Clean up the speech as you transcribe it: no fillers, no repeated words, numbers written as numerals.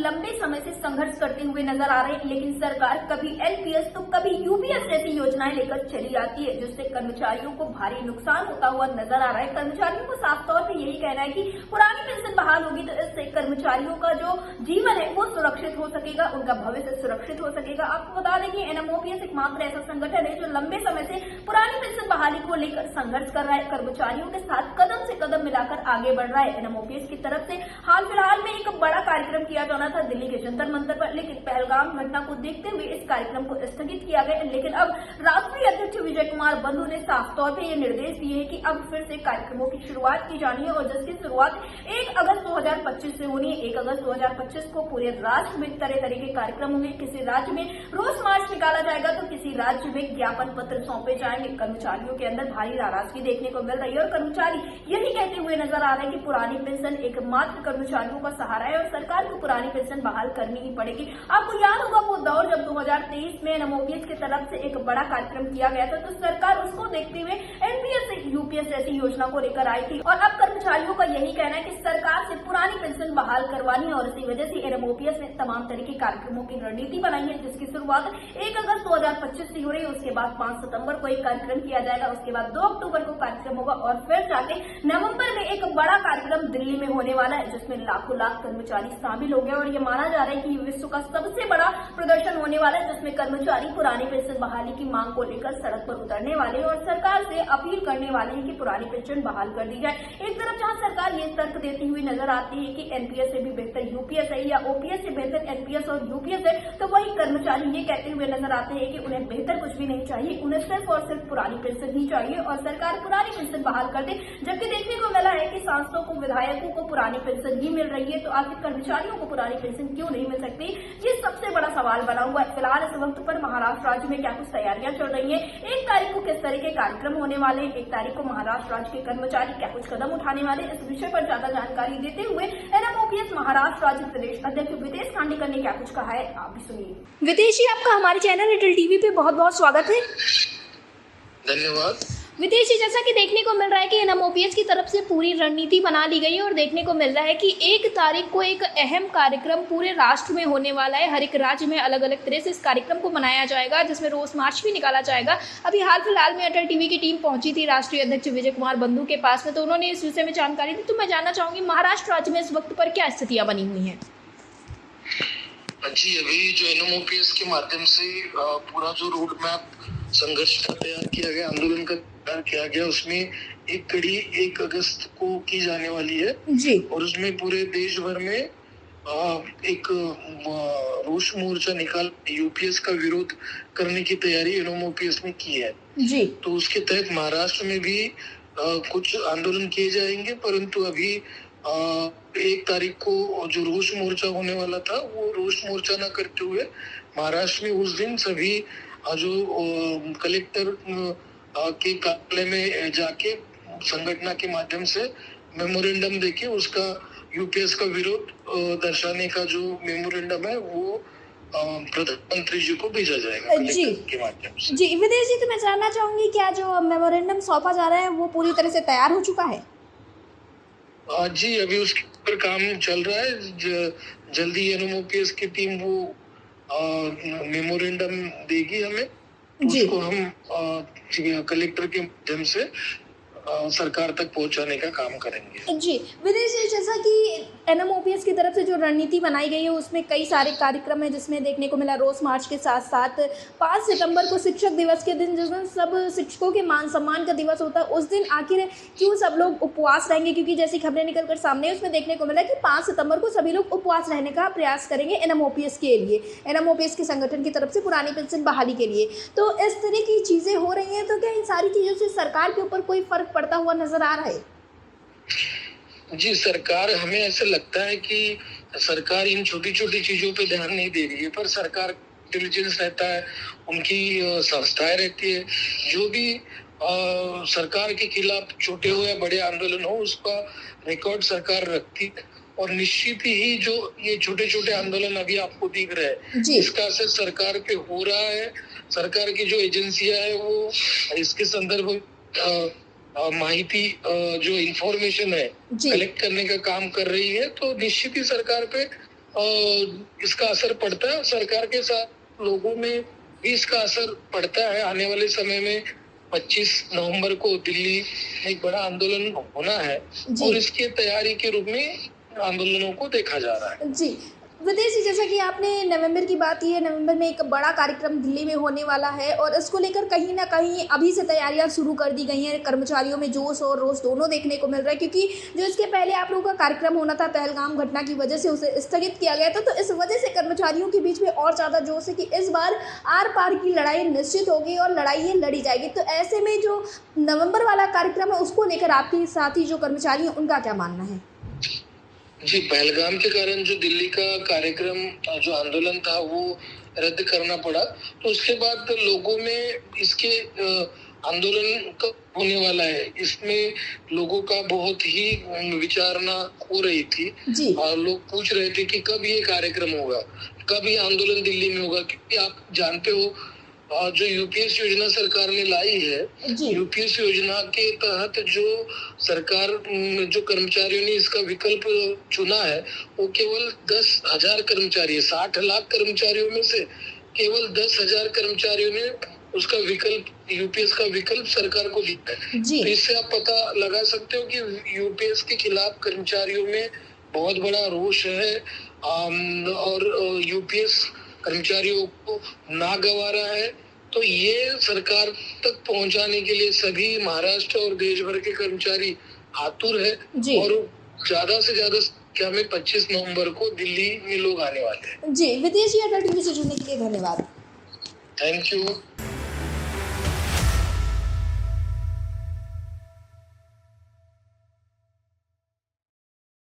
लंबे समय से संघर्ष करते हुए नजर आ रहे हैं, लेकिन सरकार कभी एनपीएस तो कभी यूपीएस जैसी योजनाएं लेकर चली आती है, जिससे कर्मचारियों को भारी नुकसान होता हुआ नजर आ रहा है। कर्मचारियों को साफ तौर पर यही कहना है कि पुरानी पेंशन बहाल होगी तो इससे कर्मचारियों का जो जीवन है वो सुरक्षित हो सकेगा, उनका भविष्य सुरक्षित हो सकेगा। आपको बता दें कि एनएमओपीएस एकमात्र ऐसा संगठन है जो लंबे समय से पुरानी पेंशन बहाली को लेकर संघर्ष कर रहा है, कर्मचारियों के साथ कदम से कदम मिलाकर आगे बढ़ रहा है। एनएमओपीएस की तरफ से हाल फिलहाल में एक बड़ा कार्यक्रम किया जाना था दिल्ली के जंतर मंतर पर, लेकिन पहलगाम घटना को देखते हुए इस कार्यक्रम को स्थगित किया गया। लेकिन अब राष्ट्रीय अध्यक्ष विजय कुमार बंधु ने साफ तौर पर यह निर्देश दिए हैं कि अब फिर से कार्यक्रमों की शुरुआत की जानी है और जिसकी शुरुआत 1 अगस्त 2025 से होनी है। 1 अगस्त 2025 को पूरे राष्ट्र में तरह तरह के कार्यक्रम होंगे। किसी राज्य में रोज मार्च निकाला जाएगा तो किसी राज्य में ज्ञापन पत्र सौंपे जाएंगे। कर्मचारियों के अंदर भारी नाराजगी देखने को मिल रही है और कर्मचारी यही कहते हुए नजर आ रहे हैं कि पुरानी पेंशन एकमात्र कर्मचारियों का सहारा है और सरकार को पुरानी पेंशन बहाल करनी ही पड़ेगी। आपको याद होगा वो दौर जब 2023 में एनएमओपीएस की तरफ से एक बड़ा कार्यक्रम किया गया था, तो सरकार उसको देखते हुए एनपीएस यूपीएस जैसी योजना को लेकर आई थी और अब कर्मचारियों का यही कहना है कि सरकार से पुरानी पेंशन बहाल करवानी है और इसी वजह से एनएमओपीएस ने तमाम तरह के कार्यक्रमों की रणनीति बनाई है, जिसकी शुरुआत 1 अगस्त 2025 से हो रही है। उसके बाद 5 सितंबर को एक कार्यक्रम किया जाएगा, उसके बाद 2 अक्टूबर को कार्यक्रम होगा और फिर जाके नवंबर में एक बड़ा कार्यक्रम दिल्ली में होने वाला है, जिसमें लाखों लाख कर्मचारी शामिल हो गए और ये माना जा रहा है कि विश्व का सबसे बड़ा प्रदर्शन होने वाला है, जिसमें कर्मचारी पुरानी पेंशन बहाली की मांग को लेकर सड़क पर उतरने वाले हैं और सरकार से अपील करने वाले हैं कि पुरानी पेंशन बहाल कर दी जाए। एक तरफ जहां सरकार ये तर्क देती हुई नजर आती है कि एनपीएस से भी बेहतर यूपीएस है या ओपीएस से बेहतर एनपीएस और यूपीएस है, तो वही कर्मचारी ये कहते हुए नजर आते हैं कि उन्हें बेहतर कुछ भी नहीं चाहिए, उन्हें सिर्फ और सिर्फ पुरानी पेंशन ही चाहिए और सरकार पुरानी पेंशन बहाल कर दे। जबकि देखने को मिला है कि सांसदों को, विधायकों को पुरानी पेंशन ही मिल रही है, तो आखिर कर्मचारियों को पुरानी पेंशन क्यों नहीं मिल सकती, ये सबसे बड़ा सवाल बना हुआ है। फिलहाल इस वक्त पर महाराष्ट्र राज्य में क्या कुछ तैयारियां चल रही है, 1 तारीख को किस तरह के कार्यक्रम होने वाले हैं, 1 तारीख को महाराष्ट्र राज्य के कर्मचारी क्या कुछ कदम उठाने वाले, इस विषय पर ज्यादा जानकारी देते हुए एनएमओपीएस महाराष्ट्र राज्य प्रदेश अध्यक्ष विदेश खांडेकर ने क्या कुछ कहा है, आप भी सुनिए। विदेश जी, आपका हमारे चैनल रिटेल टीवी पे बहुत बहुत स्वागत है। धन्यवाद। विदेश जी, जैसा कि देखने को मिल रहा है कि एनएमओपीएस की तरफ से पूरी रणनीति बना ली गई है और देखने को मिल रहा है कि 1 तारीख को एक अहम कार्यक्रम पूरे राष्ट्र में होने वाला है। हर एक राज्य में अलग अलग तरह से इस कार्यक्रम को मनाया जाएगा, जिसमें रोज मार्च भी निकाला जाएगा। अभी हाल फिलहाल में अटल टीवी की टीम पहुंची थी राष्ट्रीय अध्यक्ष विजय कुमार बंधु के पास में, तो उन्होंने इस विषय में जानकारी दी। तो मैं जानना चाहूंगी महाराष्ट्र राज्य में इस वक्त पर क्या स्थितियां बनी हुई हैं। जी, अभी जो एनएमओपीएस के माध्यम से पूरा जो रोड मैप संघर्ष का तैयार किया गया, आंदोलन का तैयार किया गया, उसमें एक कड़ी 1 अगस्त को की जाने वाली है जी। और उसमें पूरे देश भर में एक रोष मोर्चा निकाल यूपीएस का विरोध करने की तैयारी एनएमओपीएस ने की है जी। तो उसके तहत महाराष्ट्र में भी कुछ आंदोलन किए जाएंगे, परंतु अभी 1 तारीख को जो रोष मोर्चा होने वाला था वो रोष मोर्चा न करते हुए महाराष्ट्र में उस दिन सभी जो कलेक्टर के कार्यालय में जाके संगठन के माध्यम से मेमोरेंडम देके उसका यूपीएस का विरोध दर्शाने का जो मेमोरेंडम है वो प्रधानमंत्री जी को भेजा जाएगा जी के माध्यम से। जी विदेश जी, तो मैं जानना चाहूंगी क्या जो मेमोरेंडम सौंपा जा रहा है वो पूरी तरह से तैयार हो चुका है। जी, अभी उसके ऊपर काम चल रहा है। जल्दी एनएमओपीएस की टीम वो मेमोरेंडम देगी हमें, तो उसको हम कलेक्टर के माध्यम से सरकार तक पहुंचाने का काम करेंगे। जी विदेश जी, जैसा कि एनएमओपीएस की तरफ से जो रणनीति बनाई गई है उसमें कई सारे कार्यक्रम है, जिसमें देखने को मिला रोज मार्च के साथ साथ 5 सितंबर को शिक्षक दिवस के दिन, जिस दिन सब शिक्षकों के मान सम्मान का दिवस होता है, उस दिन आखिर क्यों सब लोग उपवास रहेंगे, क्योंकि जैसी खबरें निकल कर सामने है उसमें देखने को मिला कि 5 सितंबर को सभी लोग उपवास रहने का प्रयास करेंगे एनएमओपीएस के लिए, एनएमओपीएस के संगठन की तरफ से पुरानी पेंशन बहाली के लिए। तो इस तरह की चीजें हो रही हैं, तो क्या इन सारी चीजों से सरकार के ऊपर कोई फर्क पड़ता हुआ नजर आ रहा है? जी, सरकार, हमें ऐसा लगता है कि सरकार इन छोटी छोटी चीजों पे ध्यान नहीं दे रही है, पर सरकार इंटेलिजेंस रहता है, उनकी संस्थाएं रहती है, जो भी सरकार के खिलाफ छोटे हो या बड़े आंदोलन हो उसका रिकॉर्ड सरकार रखती है और निश्चित ही जो ये छोटे छोटे आंदोलन अभी आपको दिख रहे हैं इसका असर सरकार पे हो रहा है। सरकार की जो एजेंसियां है वो इसके संदर्भ में माहिती जो इंफॉर्मेशन है कलेक्ट करने का काम कर रही है, तो निश्चित ही सरकार पे इसका असर पड़ता है। सरकार के साथ लोगों में भी इसका असर पड़ता है। आने वाले समय में 25 नवंबर को दिल्ली में एक बड़ा आंदोलन होना है जी। और इसकी तैयारी के रूप में आंदोलनों को देखा जा रहा है। जी, विदेश जी, जैसा कि आपने नवंबर की बात की है, नवंबर में एक बड़ा कार्यक्रम दिल्ली में होने वाला है और इसको लेकर कहीं न कहीं अभी से तैयारियां शुरू कर दी गई हैं। कर्मचारियों में जोश और रोष दोनों देखने को मिल रहा है, क्योंकि जो इसके पहले आप लोगों का कार्यक्रम होना था पहलगाम घटना की वजह से उसे स्थगित किया गया था, तो इस वजह से कर्मचारियों के बीच में और ज़्यादा जोश है कि इस बार आर पार की लड़ाई निश्चित होगी और लड़ाई ये लड़ी जाएगी। तो ऐसे में जो नवंबर वाला कार्यक्रम है उसको लेकर आपके साथी जो कर्मचारी हैं उनका क्या मानना है? जी, पहलगाम के कारण जो दिल्ली का कार्यक्रम जो आंदोलन था वो रद्द करना पड़ा, तो उसके बाद लोगों में इसके आंदोलन कब होने वाला है इसमें लोगों का बहुत ही विचारना हो रही थी। जी। और लोग पूछ रहे थे कि कब ये कार्यक्रम होगा, कब ये आंदोलन दिल्ली में होगा, क्योंकि आप जानते हो जो यूपीएस योजना सरकार ने लाई है, जी। यूपीएस योजना के तहत जो सरकार जो कर्मचारियों ने इसका विकल्प चुना है वो केवल 10,000 कर्मचारी है। 60 लाख कर्मचारियों में से केवल 10,000 कर्मचारियों ने उसका विकल्प, यूपीएस का विकल्प सरकार को दिया है। जी। तो इससे आप पता लगा सकते हो कि यूपीएस के खिलाफ कर्मचारियों में बहुत बड़ा रोष है और यूपीएस कर्मचारियों को नागवारा है। तो ये सरकार तक पहुंचाने के लिए सभी महाराष्ट्र और देश भर के कर्मचारी आतुर है जी। और ज्यादा से ज्यादा संख्या में 25 नवंबर को दिल्ली में लोग आने वाले हैं। जी, विदेश जी, अटल टीवी से जुड़ने के लिए धन्यवाद। Thank you.